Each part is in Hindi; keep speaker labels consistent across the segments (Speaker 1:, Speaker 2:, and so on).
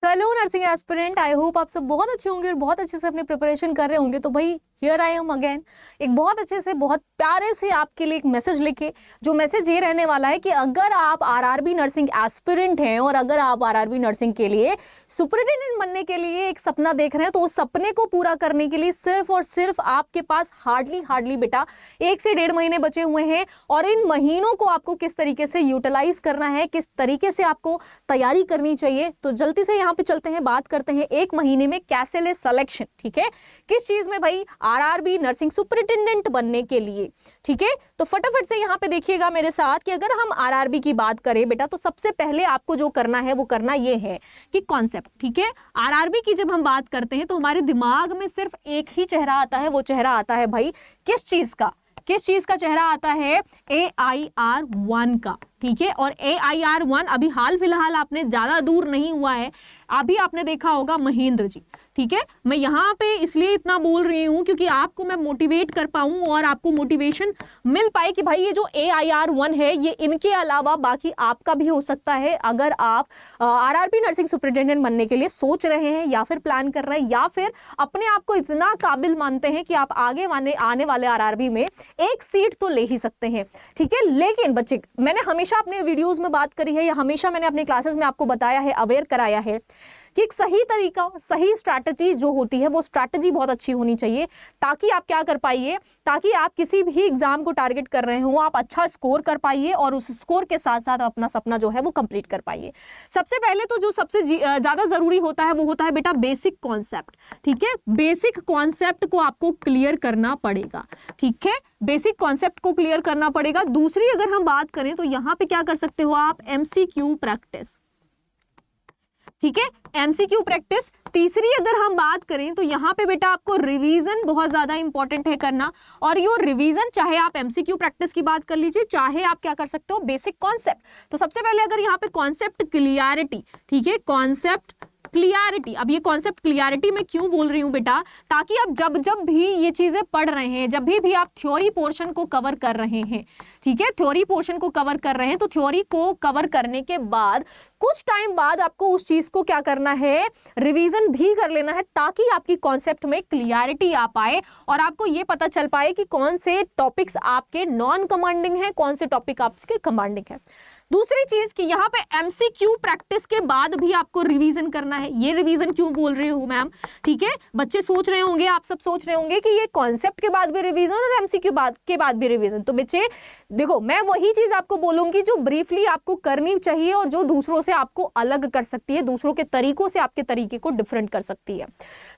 Speaker 1: Hello nursing aspirant, I hope आप सब बहुत अच्छे होंगे और बहुत अच्छे से अपनी प्रिपरेशन कर रहे होंगे। तो भाई हियर आई एम अगेन, एक बहुत अच्छे से बहुत प्यारे से आपके लिए एक मैसेज लेके। जो मैसेज ये रहने वाला है कि अगर आप आरआरबी नर्सिंग एस्पिरेंट हैं और अगर आप आरआरबी नर्सिंग के लिए सुपरिटेंडेंट बनने के लिए एक सपना देख रहे हैं, तो उस सपने को पूरा करने के लिए सिर्फ और सिर्फ आपके पास हार्डली बेटा 1 से 1.5 महीने बचे हुए हैं। और इन महीनों को आपको किस तरीके से यूटिलाइज करना है, किस तरीके से आपको तैयारी करनी चाहिए, तो जल्दी से यहाँ पे चलते हैं, बात करते हैं 1 महीने में कैसे ले सिलेक्शन। ठीक है, किस चीज में भाई? आरआरबी नर्सिंग सुपरिटेंडेंट बनने के लिए। ठीक है, तो फटाफट से यहाँ पे देखिएगा मेरे साथ कि अगर हम आरआरबी की बात करें बेटा, तो सबसे पहले आपको जो करना है वो करना ये है कि कॉन्सेप्ट। ठीक है, आरआरबी की जब हम बात करते हैं तो हमारे दिमाग में सिर्फ एक ही चेहरा आता है, वो चेहरा आता है भाई किस चीज का? किस चीज का चेहरा आता है? AIR-1 का। ठीक है, और AIR-1 अभी हाल फिलहाल आपने ज्यादा दूर नहीं हुआ है, अभी आपने देखा होगा महेंद्र जी। ठीक है, मैं यहाँ पे इसलिए इतना बोल रही हूँ क्योंकि आपको मैं मोटिवेट कर पाऊँ और आपको मोटिवेशन मिल पाए कि भाई ये जो AIR-1 है ये इनके अलावा बाकी आपका भी हो सकता है। अगर आप आरआरबी नर्सिंग सुपरिटेंडेंट बनने के लिए सोच रहे हैं या फिर प्लान कर रहे हैं या फिर अपने आप को इतना काबिल मानते हैं कि आप आगे आने वाले आरआरबी में एक सीट तो ले ही सकते हैं। ठीक है, लेकिन बच्चे, मैंने हमेशा अपने वीडियोस में बात करी है या हमेशा मैंने अपने क्लासेस में आपको बताया है, अवेयर कराया है कि एक सही तरीका, सही स्ट्रैटेजी जो होती है वो स्ट्रैटेजी बहुत अच्छी होनी चाहिए, ताकि आप क्या कर पाइए, ताकि आप किसी भी एग्जाम को टारगेट कर रहे हो आप अच्छा स्कोर कर पाइए और उस स्कोर के साथ साथ अपना सपना जो है वो कंप्लीट कर पाइए। सबसे पहले तो जो सबसे ज्यादा जरूरी होता है वो होता है बेटा बेसिक कॉन्सेप्ट। ठीक है, बेसिक कॉन्सेप्ट को आपको क्लियर करना पड़ेगा। ठीक है, बेसिक कॉन्सेप्ट को क्लियर करना पड़ेगा। दूसरी अगर हम बात करें तो यहाँ पे क्या कर सकते हो आप? MCQ practice. ठीक है, MCQ प्रैक्टिस। तीसरी अगर हम बात करें तो यहाँ पे बेटा आपको रिवीजन बहुत ज्यादा इंपॉर्टेंट है करना। और ये रिवीजन चाहे आप MCQ प्रैक्टिस की बात कर लीजिए, चाहे आप क्या कर सकते हो बेसिक कॉन्सेप्ट। तो सबसे पहले अगर यहाँ पे कॉन्सेप्ट क्लियरिटी, ठीक है, कॉन्सेप्ट क्लियरिटी। अब ये कॉन्सेप्ट क्लियरिटी मैं क्यों बोल रही हूँ बेटा? ताकि आप जब भी ये चीजें पढ़ रहे हैं, जब भी आप थ्योरी पोर्शन को कवर कर रहे हैं, ठीक है, थ्योरी पोर्शन को कवर कर रहे हैं, तो थ्योरी को कवर करने के बाद कुछ टाइम बाद आपको उस चीज को क्या करना है? रिवीजन भी कर लेना है, ताकि आपकी कॉन्सेप्ट में क्लियरिटी आ पाए और आपको ये पता चल पाए कि कौन से टॉपिक्स आपके नॉन कमांडिंग है, कौन से टॉपिक आपके कमांडिंग है। दूसरी चीज कि यहाँ पे MCQ प्रैक्टिस के बाद भी आपको रिवीजन करना है। ये रिवीजन क्यों बोल रही हूँ मैम? ठीक है, बच्चे सोच रहे होंगे, आप सब सोच रहे होंगे कि ये कॉन्सेप्ट के बाद भी रिवीजन और MCQ के बाद भी रिवीजन। तो बच्चे देखो, मैं वही चीज आपको बोलूंगी जो ब्रीफली आपको करनी चाहिए और जो दूसरों से आपको अलग कर सकती है, दूसरों के तरीकों से आपके तरीके को डिफरेंट कर सकती है।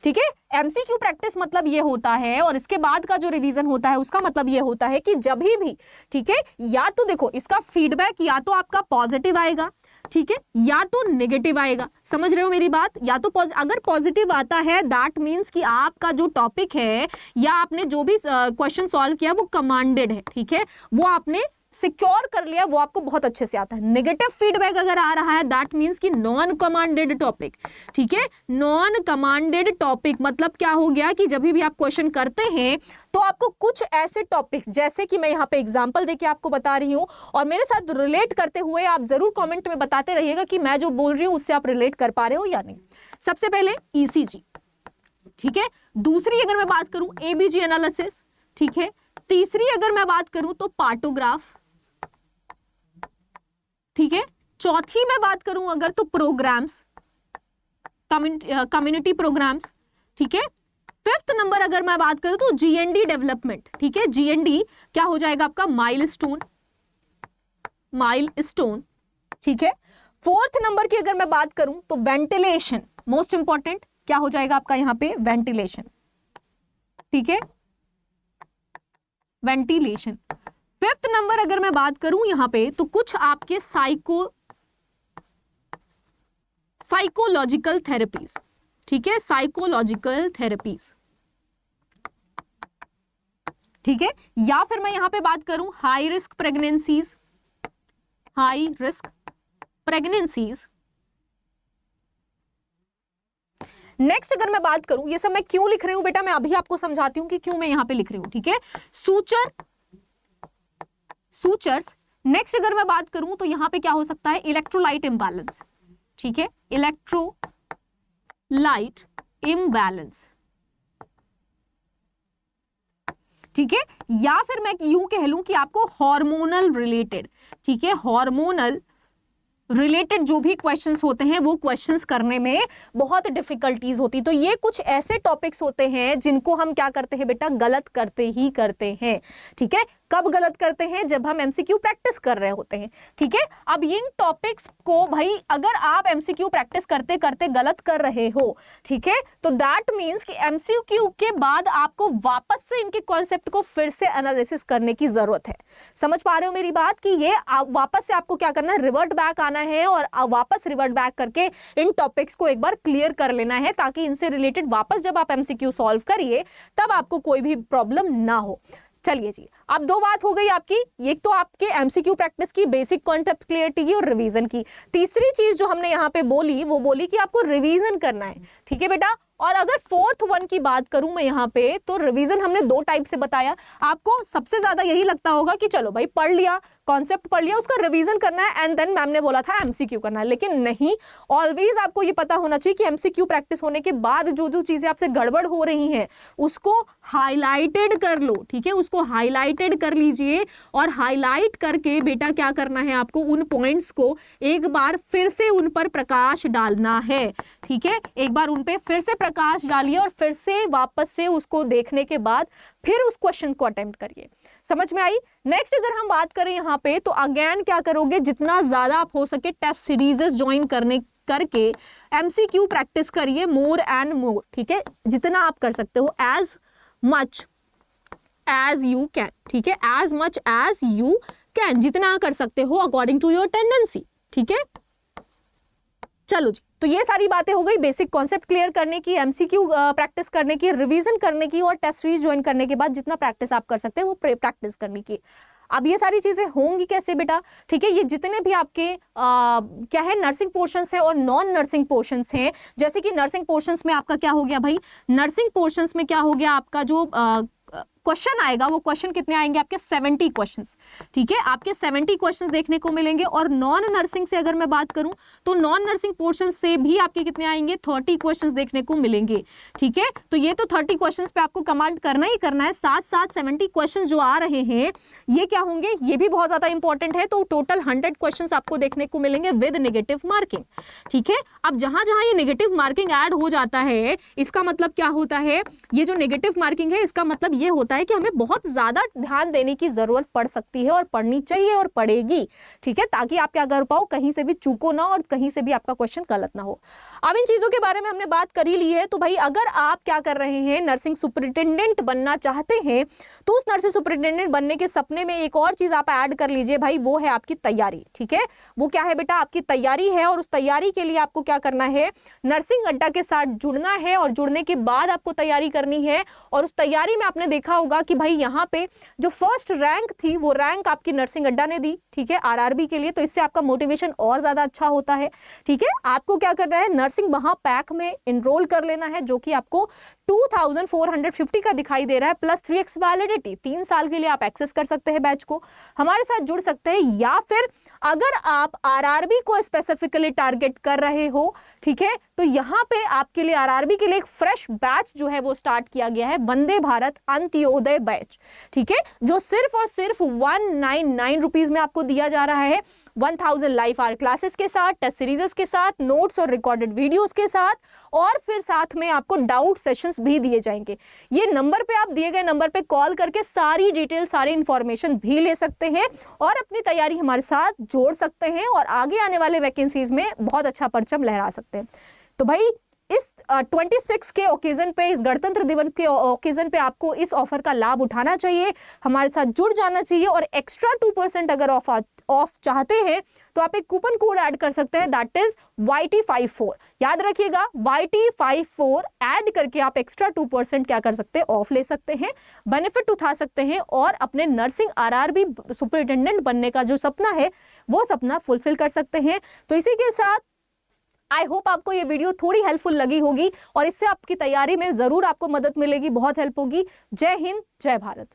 Speaker 1: ठीक है, MCQ प्रैक्टिस मतलब ये होता है और इसके बाद का जो रिवीजन होता है उसका मतलब ये होता है कि जब भी, ठीक है, या तो देखो इसका फीडबैक या तो आपका पॉजिटिव आएगा, ठीक है, या तो नेगेटिव आएगा। समझ रहे हो मेरी बात? या तो अगर पॉजिटिव आता है दैट मींस कि आपका जो टॉपिक है या आपने जो भी क्वेश्चन सॉल्व किया वो कमांडेड है, ठीक है, वो आपने सिक्योर कर लिया, वो आपको बहुत अच्छे से आता है। नेगेटिव फीडबैक अगर आ रहा है दैट मींस कि नॉन कमांडेड टॉपिक। ठीक है, नॉन कमांडेड टॉपिक मतलब क्या हो गया कि जब भी आप क्वेश्चन करते हैं तो आपको कुछ ऐसे टॉपिक्स, जैसे कि मैं यहाँ पे एग्जांपल देके आपको बता रही हूँ और मेरे साथ रिलेट करते हुए आप जरूर कॉमेंट में बताते रहिएगा कि मैं जो बोल रही हूँ उससे आप रिलेट कर पा रहे हो या नहीं। सबसे पहले ECG, ठीक है, दूसरी अगर मैं बात करूं ABG एनालिसिस, ठीक है, तीसरी अगर मैं बात करूं तो पार्टोग्राफ, ठीक है, चौथी मैं बात करूं अगर तो प्रोग्राम्स, कम्युनिटी प्रोग्राम्स, ठीक है, फिफ्थ नंबर अगर मैं बात करूं तो GND डेवलपमेंट। ठीक है, GND क्या हो जाएगा आपका? माइलस्टोन, ठीक है। फोर्थ नंबर की अगर मैं बात करूं तो वेंटिलेशन, मोस्ट इंपॉर्टेंट क्या हो जाएगा आपका यहाँ पे? वेंटिलेशन, ठीक है, वेंटिलेशन। फिफ्थ नंबर अगर मैं बात करूं यहां पे तो कुछ आपके साइकोलॉजिकल थेरेपीज, ठीक है, साइकोलॉजिकल थेरेपीज, ठीक है, या फिर मैं यहां पे बात करूं हाई रिस्क प्रेगनेंसीज। नेक्स्ट अगर मैं बात करूं, ये सब मैं क्यों लिख रही हूं बेटा, मैं अभी आपको समझाती हूं कि क्यों मैं यहां पे लिख रही हूं। ठीक है, सूचर्स। नेक्स्ट अगर मैं बात करूं तो यहां पे क्या हो सकता है? इलेक्ट्रोलाइट इंबैलेंस, ठीक है, इलेक्ट्रोलाइट लाइट इम्बैलेंस, ठीक है, या फिर मैं यूं कह लूं कि आपको हार्मोनल रिलेटेड, ठीक है, हार्मोनल रिलेटेड जो भी क्वेश्चंस होते हैं वो क्वेश्चंस करने में बहुत डिफिकल्टीज होती। तो ये कुछ ऐसे टॉपिक्स होते हैं जिनको हम क्या करते हैं बेटा, गलत करते ही करते हैं, ठीक है। कब गलत करते हैं, जब हम एमसीक्यू प्रैक्टिस कर रहे होते हैं, ठीक है। अब इन टॉपिक्स को भाई अगर आप एमसीक्यू प्रैक्टिस करते करते गलत कर रहे हो, ठीक है, तो दैट मींस कि एमसीक्यू के बाद आपको वापस से इनके कॉन्सेप्ट को फिर से एनालिसिस करने की जरूरत है। समझ पा रहे हो मेरी बात कि ये वापस से आपको क्या करना है, रिवर्ट बैक आना है और वापस रिवर्ट बैक करके इन टॉपिक्स को एक बार क्लियर कर लेना है, ताकि इनसे रिलेटेड वापस जब आप एमसीक्यू सॉल्व करिए तब आपको कोई भी प्रॉब्लम ना हो। चलिए जी, अब दो बात हो गई आपकी, एक तो आपके एमसीक्यू प्रैक्टिस की, बेसिक कॉन्सेप्ट क्लियरिटी की और रिवीजन की। तीसरी चीज जो हमने यहाँ पे बोली वो बोली कि आपको रिवीजन करना है, ठीक है बेटा। और अगर फोर्थ वन की बात करूं मैं यहाँ पे, तो रिवीजन हमने दो टाइप से बताया। आपको सबसे ज्यादा यही लगता होगा कि चलो भाई पढ़ लिया, कॉन्सेप्ट पढ़ लिया, उसका रिवीजन करना है एंड देन मैम ने बोला था एमसीक्यू करना है, लेकिन नहीं, ऑलवेज आपको ये पता होना चाहिए कि एमसीक्यू प्रैक्टिस होने के बाद जो जो चीजें आपसे गड़बड़ हो रही हैं उसको हाईलाइटेड कर लो, ठीक है, उसको हाईलाइटेड कर लीजिए। और हाईलाइट करके बेटा क्या करना है, आपको उन पॉइंट्स को एक बार फिर से उन पर प्रकाश डालना है, ठीक है, एक बार उन पे फिर से प्रकाश डालिए और फिर से वापस से उसको देखने के बाद फिर उस क्वेश्चन को अटेम्प्ट करिए। समझ में आई। नेक्स्ट अगर हम बात करें यहाँ पे, तो अगेन क्या करोगे, जितना ज्यादा आप हो सके टेस्ट सीरीजेस ज्वाइन करके एमसीक्यू प्रैक्टिस करिए मोर एंड मोर, ठीक है, जितना आप कर सकते हो, as much as you can, ठीक है, as much as you can, जितना कर सकते हो अकॉर्डिंग टू योर टेंडेंसी, ठीक है। चलो जी, तो ये सारी बातें हो गई बेसिक कॉन्सेप्ट क्लियर करने की, एमसीक्यू प्रैक्टिस करने की, रिवीजन करने की और टेस्ट सीरीज ज्वाइन करने के बाद जितना प्रैक्टिस आप कर सकते हैं वो प्रैक्टिस करने की। अब ये सारी चीजें होंगी कैसे बेटा, ठीक है, ये जितने भी आपके क्या है नर्सिंग पोर्शंस है और नॉन नर्सिंग पोर्शंस हैं, जैसे कि नर्सिंग पोर्शंस में आपका क्या हो गया भाई, नर्सिंग पोर्शंस में क्या हो गया, आपका जो क्वेश्चन आएगा वो क्वेश्चन कितने आएंगे आपके 70 क्वेश्चंस, ठीक है, आपके 70 क्वेश्चंस देखने को मिलेंगे। और नॉन नर्सिंग से अगर मैं बात करूं तो नॉन नर्सिंग पोर्शन से भी आपके कितने आएंगे, 30 क्वेश्चंस देखने को मिलेंगे, ठीक है। तो ये तो 30 क्वेश्चंस पे आपको कमांड करना ही करना है, साथ साथ 70 क्वेश्चन जो आ रहे हैं ये क्या होंगे, ये भी बहुत ज्यादा इंपॉर्टेंट है। तो टोटल 100 क्वेश्चन आपको देखने को मिलेंगे विद नेगेटिव मार्किंग, ठीक है। अब जहां जहां ये नेगेटिव मार्किंग ऐड हो जाता है, इसका मतलब क्या होता है, ये जो नेगेटिव मार्किंग है इसका मतलब ये होता है कि हमें बहुत ज्यादा ध्यान देने की जरूरत पड़ सकती है और पढ़नी चाहिए और पड़ेगी, ठीक है, ताकि आप क्या कर पाओ, कहीं से भी चूको ना और कहीं से भी आपका क्वेश्चन गलत ना हो। अब इन चीजों के बारे में हमने बात कर ही ली है। तो भाई अगर आप क्या कर रहे हैं, नर्सिंग सुपरिटेंडेंट बनना चाहते हैं, तो उस नर्सिंग सुपरिटेंडेंट बनने के सपने में एक और चीज आप ऐड कर लीजिए भाई, वो है आपकी तैयारी, ठीक है। वो क्या है बेटा, आपकी तैयारी है। और उस तैयारी के लिए आपको क्या करना है, नर्सिंग अड्डा के साथ जुड़ना है और जुड़ने के बाद आपको तैयारी करनी है। और उस तैयारी में आपने देखा होगा कि भाई यहाँ पे जो फर्स्ट रैंक थी वो रैंक आपकी नर्सिंग अड्डा ने दी, ठीक है, आरआरबी के लिए। तो इससे आपका मोटिवेशन और ज्यादा अच्छा होता है, ठीक है। आपको क्या करना है, नर्सिंग महापैक में एनरोल कर लेना है, जो कि आपको 2450 का दिखाई दे रहा है, प्लस 3x वैलिडिटी, 3 साल के लिए आप एक्सेस कर सकते हैं बैच को, हमारे साथ जुड़ सकते हैं। या फिर अगर आप आरआरबी को स्पेसिफिकली टारगेट कर रहे हो, ठीक है, तो यहाँ पे आपके लिए आरआरबी के लिए एक फ्रेश बैच जो है वो स्टार्ट किया गया है, वंदे भारत अंत्योदय बैच, ठीक है, जो सिर्फ और सिर्फ 199 रुपीज में आपको दिया जा रहा है, 1000 लाइव आवर क्लासेस के साथ, टेस्ट सीरीजेस के साथ, नोट्स और रिकॉर्डेड वीडियोस के साथ, और फिर साथ में आपको डाउट सेशंस भी दिए जाएंगे। ये नंबर पे, आप दिए गए नंबर पे कॉल करके सारी डिटेल, सारी इंफॉर्मेशन भी ले सकते हैं और अपनी तैयारी हमारे साथ जोड़ सकते हैं और आगे आने वाले वैकेंसीज में बहुत अच्छा परचम लहरा सकते हैं। तो भाई इस 26 के ओकेजन पे, इस गणतंत्र दिवस के ओकेजन पे आपको इस ऑफर का लाभ उठाना चाहिए, हमारे साथ जुड़ जाना चाहिए। और एक्स्ट्रा 2% अगर ऑफ चाहते हैं तो आप एक कूपन कोड ऐड कर सकते हैं, दैट इज YT54। याद रखिएगा, YT54 ऐड करके आप एक्स्ट्रा 2% क्या कर सकते हैं, ऑफ ले सकते हैं, बेनिफिट उठा सकते हैं और अपने नर्सिंग आरआरबी सुपरिटेंडेंट बनने का जो सपना है वो सपना फुलफिल कर सकते हैं। तो इसी के साथ आई होप आपको ये वीडियो थोड़ी हेल्पफुल लगी होगी और इससे आपकी तैयारी में जरूर आपको मदद मिलेगी, बहुत हेल्प होगी। जय हिंद, जय भारत।